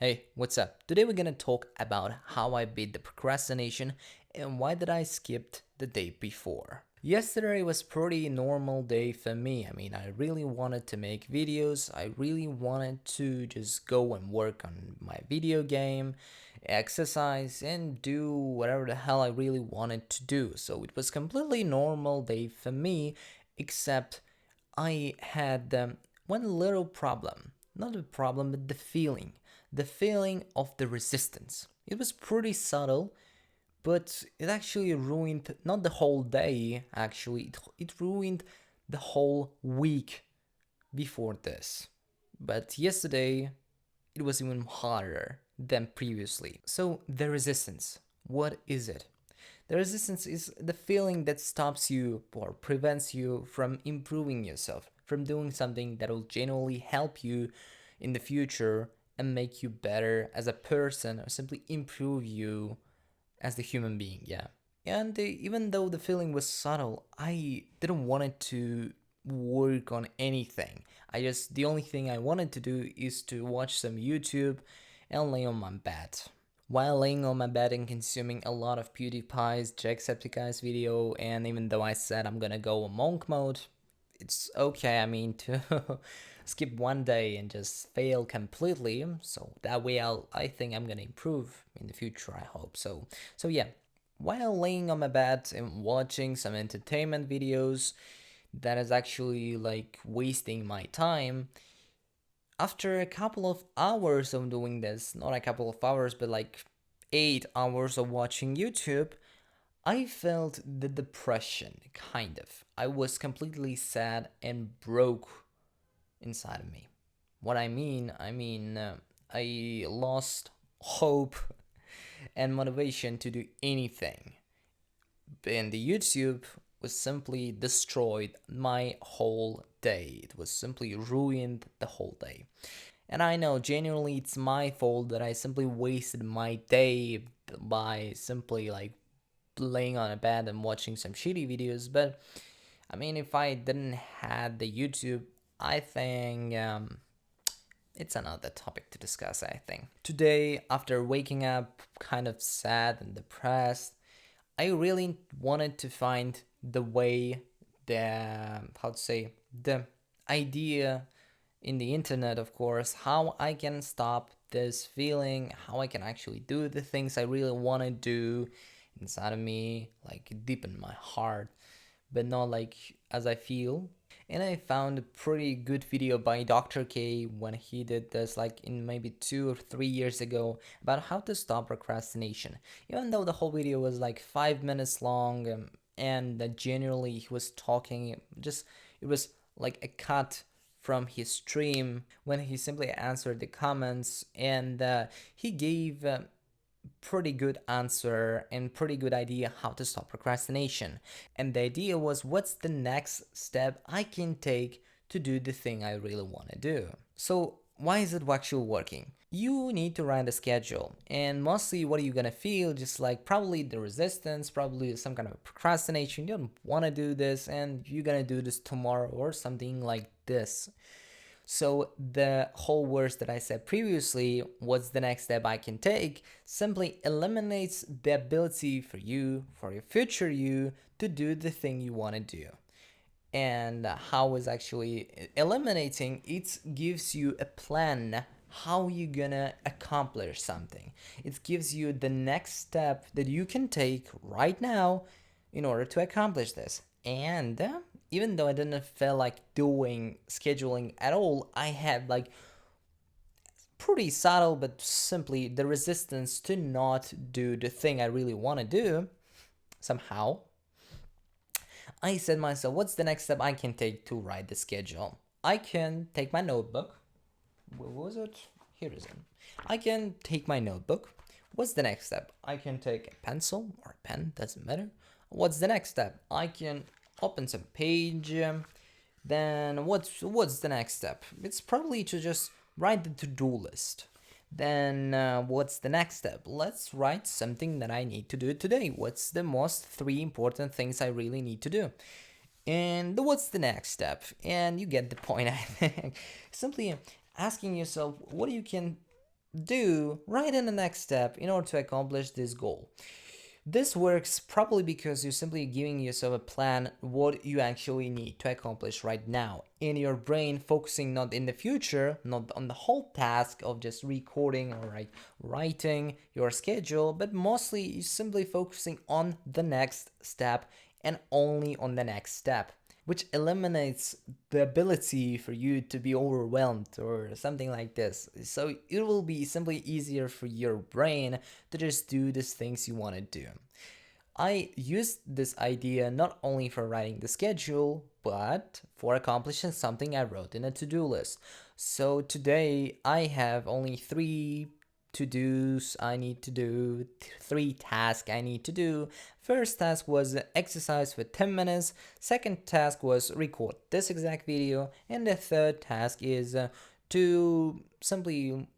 Hey, what's up? Today we're gonna talk about how I beat the procrastination and why did I skipped the day before. Yesterday was pretty normal day for me. I really wanted to make videos. I really wanted to just go and work on my video game, exercise and do whatever the hell I really wanted to do. So it was completely normal day for me, except I had one little problem. Not a problem, but the feeling of the resistance. It was pretty subtle, but it actually ruined not the whole day, actually, it ruined the whole week before this. But yesterday, it was even harder than previously. So, the resistance, what is it? The resistance is the feeling that stops you or prevents you from improving yourself, from doing something that will genuinely help you in the future and make you better as a person or simply improve you as the human being, yeah. And even though the feeling was subtle, I didn't want it to work on anything. The only thing I wanted to do is to watch some YouTube and lay on my bed. While laying on my bed and consuming a lot of PewDiePie's Jacksepticeye's video, and even though I said I'm gonna go on monk mode, it's okay, to skip one day and just fail completely. So that way I think I'm gonna improve in the future, I hope. So yeah. While laying on my bed and watching some entertainment videos that is actually like wasting my time, after a couple of hours of doing this, not a couple of hours, but like 8 hours of watching YouTube, I felt the depression, kind of. I was completely sad and broke inside of me. What I lost hope and motivation to do anything. And the YouTube was simply destroyed my whole day. It was simply ruined the whole day. And I know genuinely it's my fault that I simply wasted my day by simply like laying on a bed and watching some shitty videos. But if I didn't had the YouTube, I think it's another topic to discuss. I think today, after waking up kind of sad and depressed, I really wanted to find the way, the how to say, the idea in the internet, of course, how I can stop this feeling, how I can actually do the things I really want to do inside of me, like deep in my heart, but not like as I feel. And I found a pretty good video by Dr. K when he did this, like in maybe 2 or 3 years ago, about how to stop procrastination. Even though the whole video was like 5 minutes long, and that generally he was talking, just it was like a cut from his stream when he simply answered the comments, and he gave pretty good answer and pretty good idea how to stop procrastination. And the idea was, what's the next step I can take to do the thing I really want to do? So why is it actually working? You need to write a schedule, and mostly what are you gonna feel? Just like probably the resistance, probably some kind of procrastination. You don't want to do this, and you're gonna do this tomorrow or something like this. So the whole words that I said previously, what's the next step I can take, simply eliminates the ability for you, for your future you, to do the thing you want to do. And how is actually eliminating it gives you a plan how you gonna accomplish something. It gives you the next step that you can take right now in order to accomplish this. And even though I didn't feel like doing scheduling at all, I had like pretty subtle but simply the resistance to not do the thing I really want to do somehow. I said myself, what's the next step I can take to write the schedule? I can take my notebook. Where was it? Here is it. I can take my notebook. What's the next step? I can take a pencil or a pen, doesn't matter. What's the next step? I can open some page. Then what's the next step? It's probably to just write the to-do list. Then what's the next step? Let's write something that I need to do today. What's the most three important things I really need to do? And what's the next step? And you get the point, I think. Simply asking yourself what you can do right in the next step in order to accomplish this goal. This works probably because you're simply giving yourself a plan what you actually need to accomplish right now in your brain, focusing not in the future, not on the whole task of just recording or like writing your schedule, but mostly you simply focusing on the next step and only on the next step, which eliminates the ability for you to be overwhelmed or something like this. So it will be simply easier for your brain to just do these things you want to do. I used this idea not only for writing the schedule, but for accomplishing something I wrote in a to do list. So today I have only three to dos I need to do, three tasks I need to do. First task was exercise for 10 minutes, second task was record this exact video, and the third task is to simply,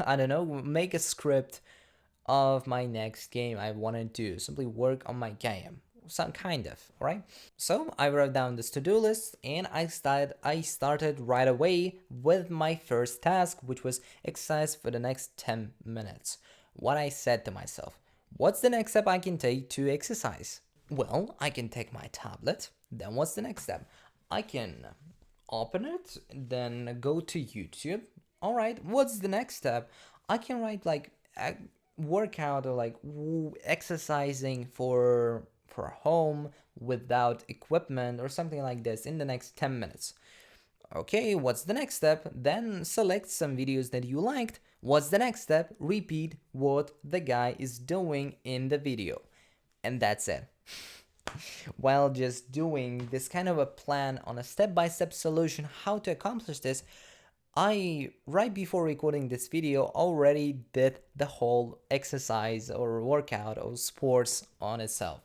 I don't know, make a script of my next game I want to do. Simply work on my game. Some kind of, alright? So I wrote down this to-do list and I started right away with my first task, which was exercise for the next 10 minutes. What I said to myself, what's the next step I can take to exercise? Well, I can take my tablet. Then what's the next step? I can open it, then go to YouTube. All right, what's the next step? I can write like a workout or like exercising for home without equipment or something like this in the next 10 minutes. Okay, what's the next step? Then select some videos that you liked. What's the next step? Repeat what the guy is doing in the video. And that's it. While just doing this kind of a plan on a step-by-step solution how to accomplish this, I, right before recording this video, already did the whole exercise or workout or sports on itself.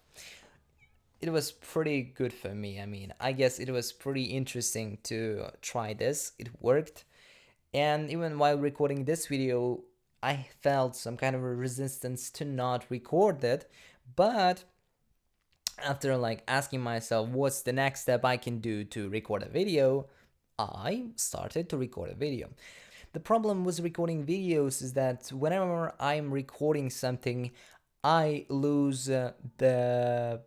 It was pretty good for me. I mean, I guess it was pretty interesting to try this. It worked. And even while recording this video, I felt some kind of a resistance to not record it. But after like asking myself what's the next step I can do to record a video, I started to record a video. The problem with recording videos is that whenever I'm recording something, I lose the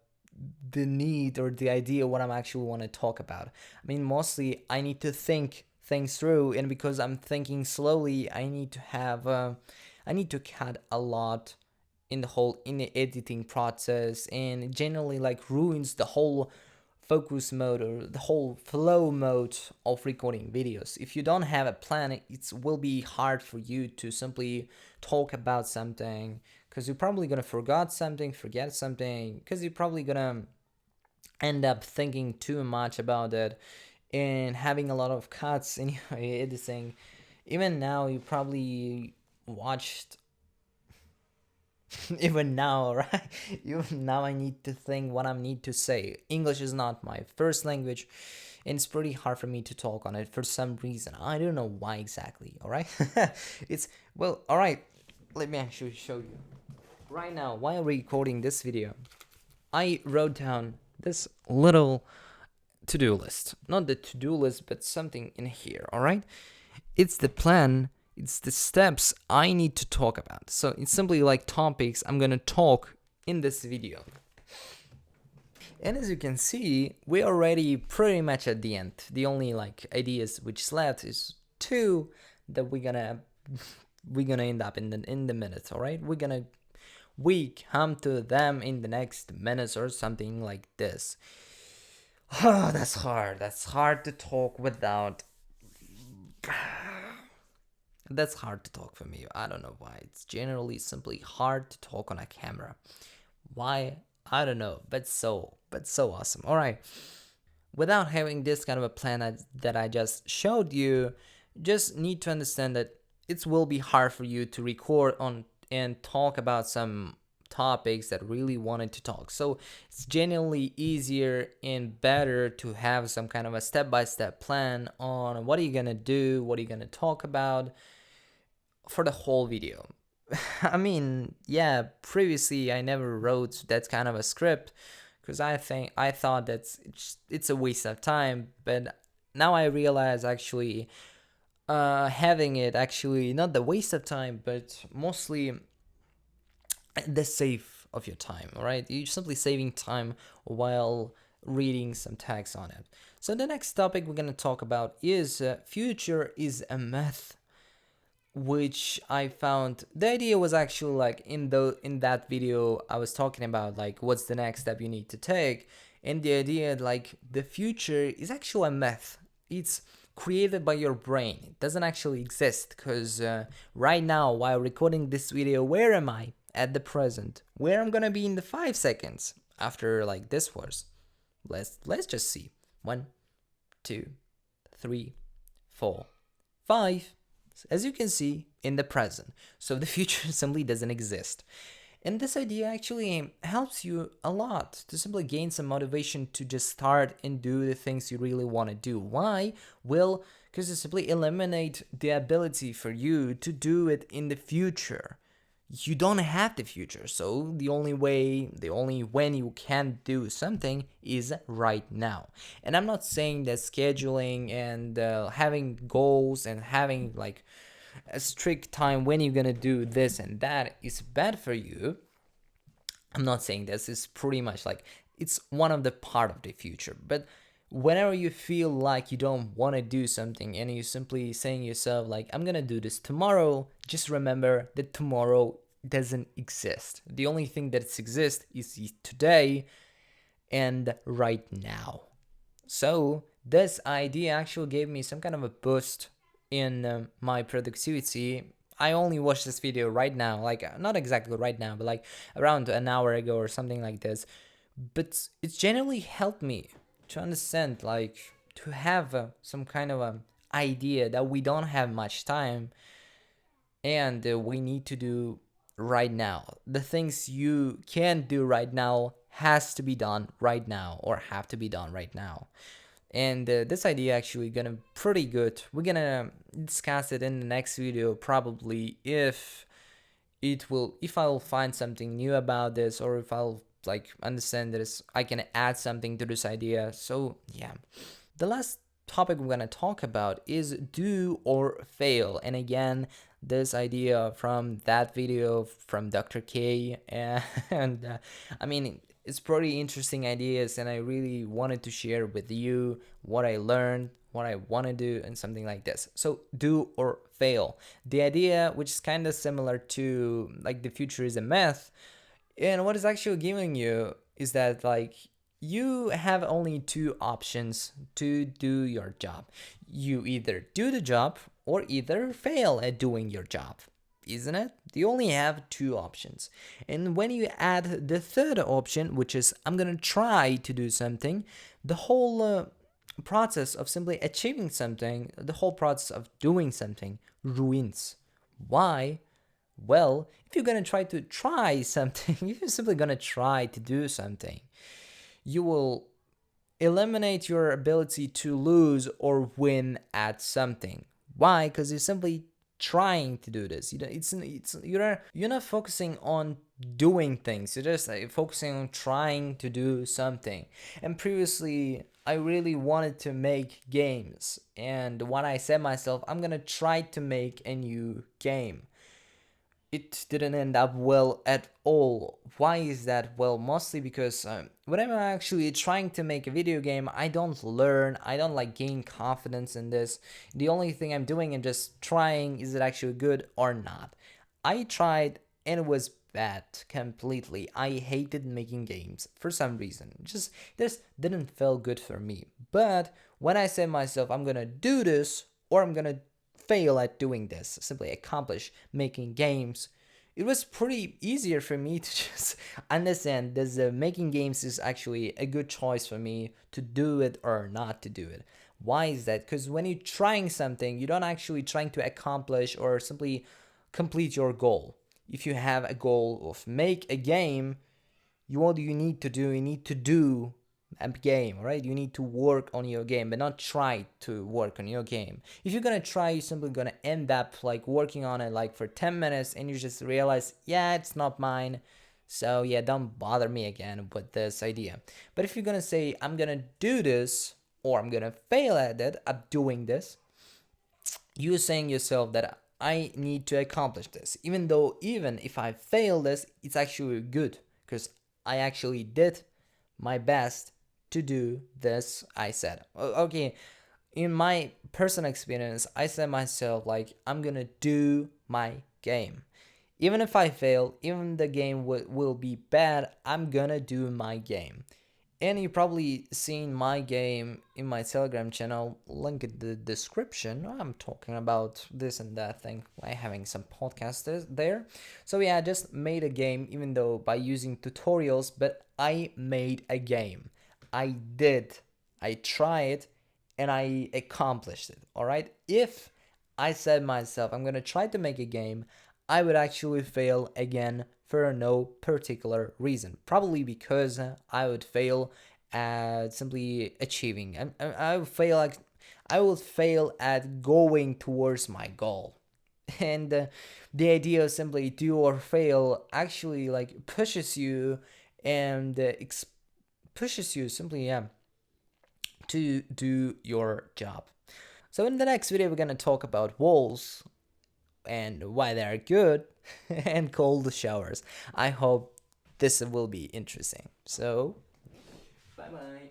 need or the idea what I'm actually want to talk about. I mean, mostly I need to think things through, and because I'm thinking slowly, I need to cut a lot in the editing process, and it generally like ruins the whole focus mode or the whole flow mode of recording videos. If you don't have a plan, it will be hard for you to simply talk about something because you're probably gonna forget something because you're probably gonna end up thinking too much about it and having a lot of cuts in your editing. Even now, you probably watched even now, right? Even now, I need to think what I need to say. English is not my first language, and it's pretty hard for me to talk on it for some reason. I don't know why exactly, all right? All right, let me actually show you. Right now, while recording this video, I wrote down this little to-do list. Not the to-do list, but something in here, all right? It's the plan, it's the steps I need to talk about. So it's simply like topics I'm gonna talk in this video. And as you can see, we're already pretty much at the end. The only like ideas which left is two that we're gonna end up in the minutes, all right? We come to them in the next minutes or something like this. Oh, that's hard. That's hard to talk without. That's hard to talk for me. I don't know why. It's generally simply hard to talk on a camera. Why? I don't know. But so awesome. All right. Without having this kind of a plan that I just showed you, just need to understand that it will be hard for you to record on and talk about some topics that really wanted to talk. So it's genuinely easier and better to have some kind of a step-by-step plan on what are you gonna do, what are you gonna talk about for the whole video. I mean, yeah, previously I never wrote that kind of a script because I thought that it's a waste of time, but now I realize actually having it actually not the waste of time, but mostly the save of your time, all right? You're simply saving time while reading some text on it. So the next topic we're going to talk about is future is a myth, which I found the idea was actually like in that video I was talking about like what's the next step you need to take, and the idea like the future is actually a myth. It's created by your brain. It doesn't actually exist because right now while recording this video, where am I at the present? Where I'm gonna be in the 5 seconds after like this was? Let's just see. 1, 2, 3, 4, 5. As you can see, in the present. So the future simply doesn't exist. And this idea actually helps you a lot to simply gain some motivation to just start and do the things you really want to do. Why? Well, because it simply eliminate the ability for you to do it in the future. You don't have the future, so the only when you can do something is right now. And I'm not saying that scheduling and having goals and having like a strict time when you're gonna do this and that is bad for you. I'm not saying this is pretty much like it's one of the part of the future, but whenever you feel like you don't want to do something and you simply saying yourself like I'm gonna do this tomorrow, just remember that tomorrow doesn't exist. The only thing that exists is today and right now. So this idea actually gave me some kind of a boost in my productivity. I only watched this video right now, like not exactly right now, but like around an hour ago or something like this. But it's generally helped me to understand, like to have some kind of a idea that we don't have much time and we need to do right now. The things you can do right now has to be done right now or have to be done right now. And this idea actually gonna pretty good. We're gonna discuss it in the next video probably if I'll find something new about this, or if I'll like understand this, I can add something to this idea. So yeah, the last topic we're gonna talk about is do or fail. And again, this idea from that video from Dr. K, and I mean it's pretty interesting ideas, and I really wanted to share with you what I learned, what I want to do, and something like this. So do or fail. The idea, which is kind of similar to like the future is a myth, and what is actually giving you is that like you have only two options to do your job. You either do the job or either fail at doing your job, isn't it? You only have two options. And when you add the third option, which is I'm gonna try to do something, the whole process of simply achieving something, the whole process of doing something ruins. Why? Well, if you're gonna try something, if you're simply gonna try to do something, you will eliminate your ability to lose or win at something. Why? Because you're simply trying to do this. You're not focusing on doing things. You're just focusing on trying to do something. And previously, I really wanted to make games, and when I said myself, I'm gonna try to make a new game, it didn't end up well at all. Why is that? Well, mostly because when I'm actually trying to make a video game, I don't learn, I don't like gain confidence in this. The only thing I'm doing and just trying, is it actually good or not? I tried and it was bad completely. I hated making games for some reason. Just this didn't feel good for me. But when I said myself, I'm gonna do this or I'm gonna fail at doing this, simply accomplish making games, it was pretty easier for me to just understand that making games is actually a good choice for me to do it or not to do it. Why is that? Because when you're trying something, you don't actually trying to accomplish or simply complete your goal. If you have a goal of make a game, what do you need to do? You need to do a game, right? You need to work on your game, but not try to work on your game. If you're gonna try, you're simply gonna end up like working on it like for 10 minutes and you just realize, yeah, it's not mine. So yeah, don't bother me again with this idea. But if you're gonna say, I'm gonna do this or I'm gonna fail at it, at doing this, you saying yourself that I need to accomplish this, even though even if I fail this, it's actually good because I actually did my best to do this. I said, okay, in my personal experience, I said myself like I'm gonna do my game. Even if I fail, even the game will be bad, I'm gonna do my game. And you probably seen my game in my Telegram channel, link in the description. I'm talking about this and that thing, like having some podcasters there. So yeah, I just made a game, even though by using tutorials, but I made a game. I did. I tried and I accomplished it. All right. If I said myself, I'm gonna try to make a game, I would actually fail again for no particular reason. Probably because I would fail at simply achieving. I would fail. I would fail at going towards my goal. And the idea of simply do or fail actually like pushes you and pushes you simply, yeah, to do your job. So in the next video, we're gonna talk about walls and why they are good and cold showers. I hope this will be interesting. So, bye bye.